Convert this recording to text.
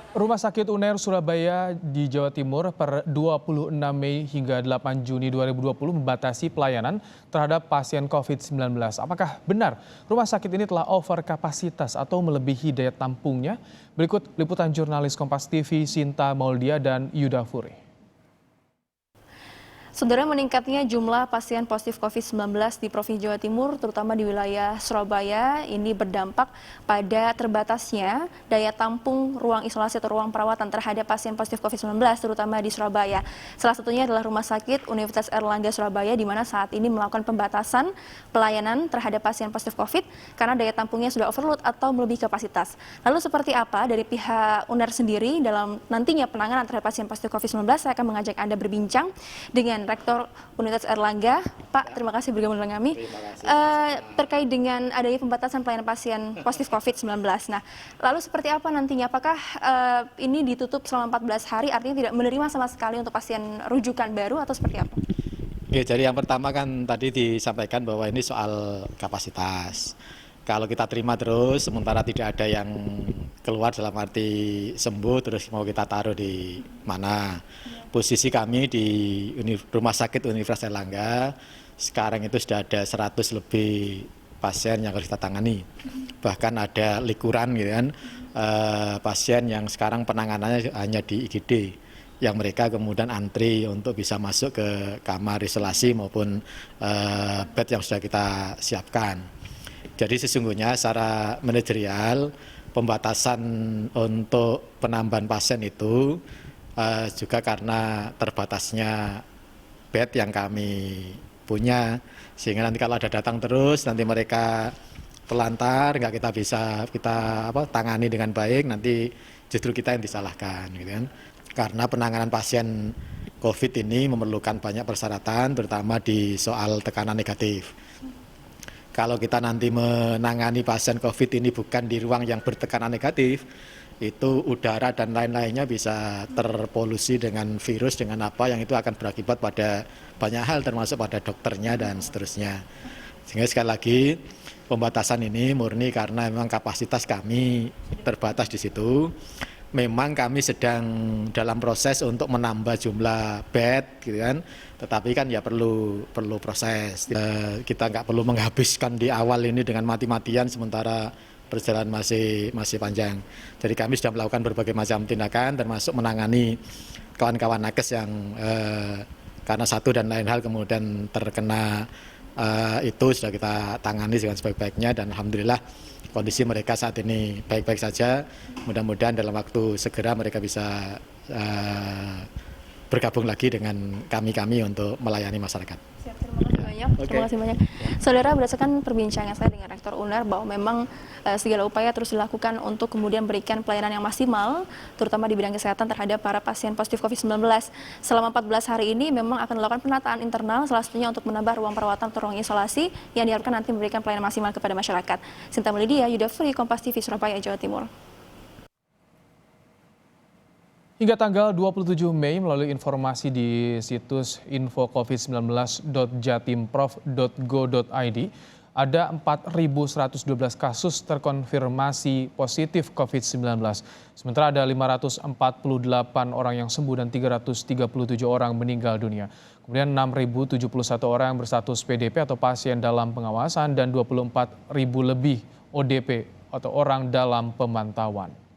Rumah Sakit UNER Surabaya di Jawa Timur per 26 Mei hingga 8 Juni 2020 membatasi pelayanan terhadap pasien COVID-19. Apakah benar rumah sakit ini telah over kapasitas atau melebihi daya tampungnya? Berikut liputan jurnalis Kompas TV Sinta Maulia dan Yuda Furi. Saudara, meningkatnya jumlah pasien positif COVID-19 di Provinsi Jawa Timur, terutama di wilayah Surabaya, ini berdampak pada terbatasnya daya tampung ruang isolasi atau ruang perawatan terhadap pasien positif COVID-19, terutama di Surabaya. Salah satunya adalah Rumah Sakit Universitas Airlangga Surabaya, di mana saat ini melakukan pembatasan pelayanan terhadap pasien positif COVID karena daya tampungnya sudah overload atau melebihi kapasitas. Lalu seperti apa dari pihak UNER sendiri dalam nantinya penanganan terhadap pasien positif COVID-19? Saya akan mengajak Anda berbincang dengan Rektor Universitas Airlangga. Pak, terima kasih bergabung dengan kami. Terkait dengan adanya pembatasan pelayanan pasien positif COVID-19. Nah, lalu seperti apa nantinya? Apakah ini ditutup selama 14 hari, artinya tidak menerima sama sekali untuk pasien rujukan baru atau seperti apa? Ya, jadi yang pertama kan tadi disampaikan bahwa ini soal kapasitas. Kalau kita terima terus, sementara tidak ada yang keluar dalam arti sembuh, terus mau kita taruh di mana? Posisi kami di Rumah Sakit Universitas Airlangga, sekarang itu sudah ada 100 lebih pasien yang harus kita tangani. Bahkan ada likuran gitu kan, pasien yang sekarang penanganannya hanya di IGD, yang mereka kemudian antri untuk bisa masuk ke kamar isolasi maupun bed yang sudah kita siapkan. Jadi sesungguhnya secara manajerial pembatasan untuk penambahan pasien itu juga karena terbatasnya bed yang kami punya, sehingga nanti kalau ada datang terus nanti mereka telantar, nggak kita tangani dengan baik, nanti justru kita yang disalahkan gitu kan. Karena penanganan pasien COVID ini memerlukan banyak persyaratan, terutama di soal tekanan negatif. Kalau kita nanti menangani pasien COVID ini bukan di ruang yang bertekanan negatif, itu udara dan lain-lainnya bisa terpolusi dengan virus, dengan apa yang itu akan berakibat pada banyak hal, termasuk pada dokternya dan seterusnya. Sehingga sekali lagi pembatasan ini murni karena memang kapasitas kami terbatas di situ. Memang kami sedang dalam proses untuk menambah jumlah bed gitu kan, tetapi kan ya perlu proses. Kita nggak perlu menghabiskan di awal ini dengan mati-matian sementara perjalanan masih panjang. Jadi kami sudah melakukan berbagai macam tindakan, termasuk menangani kawan-kawan nakes yang karena satu dan lain hal kemudian terkena itu sudah kita tangani dengan sebaik-baiknya, dan alhamdulillah kondisi mereka saat ini baik-baik saja. Mudah-mudahan dalam waktu segera mereka bisa bergabung lagi dengan kami untuk melayani masyarakat. Siap, terima kasih banyak. Saudara, berdasarkan perbincangan saya dengan Rektor UNER bahwa memang segala upaya terus dilakukan untuk kemudian berikan pelayanan yang maksimal, terutama di bidang kesehatan terhadap para pasien positif COVID-19. Selama 14 hari ini memang akan dilakukan penataan internal, salah satunya untuk menambah ruang perawatan atau ruang isolasi yang diharapkan nanti memberikan pelayanan maksimal kepada masyarakat. Sinta Maulia, Yuda Furi, Kompas TV, Surabaya, Jawa Timur. Hingga tanggal 27 Mei melalui informasi di situs infocovid19.jatimprof.go.id, ada 4.112 kasus terkonfirmasi positif COVID-19. Sementara ada 548 orang yang sembuh dan 337 orang meninggal dunia. Kemudian 6.071 orang berstatus PDP atau pasien dalam pengawasan dan 24.000 lebih ODP atau orang dalam pemantauan.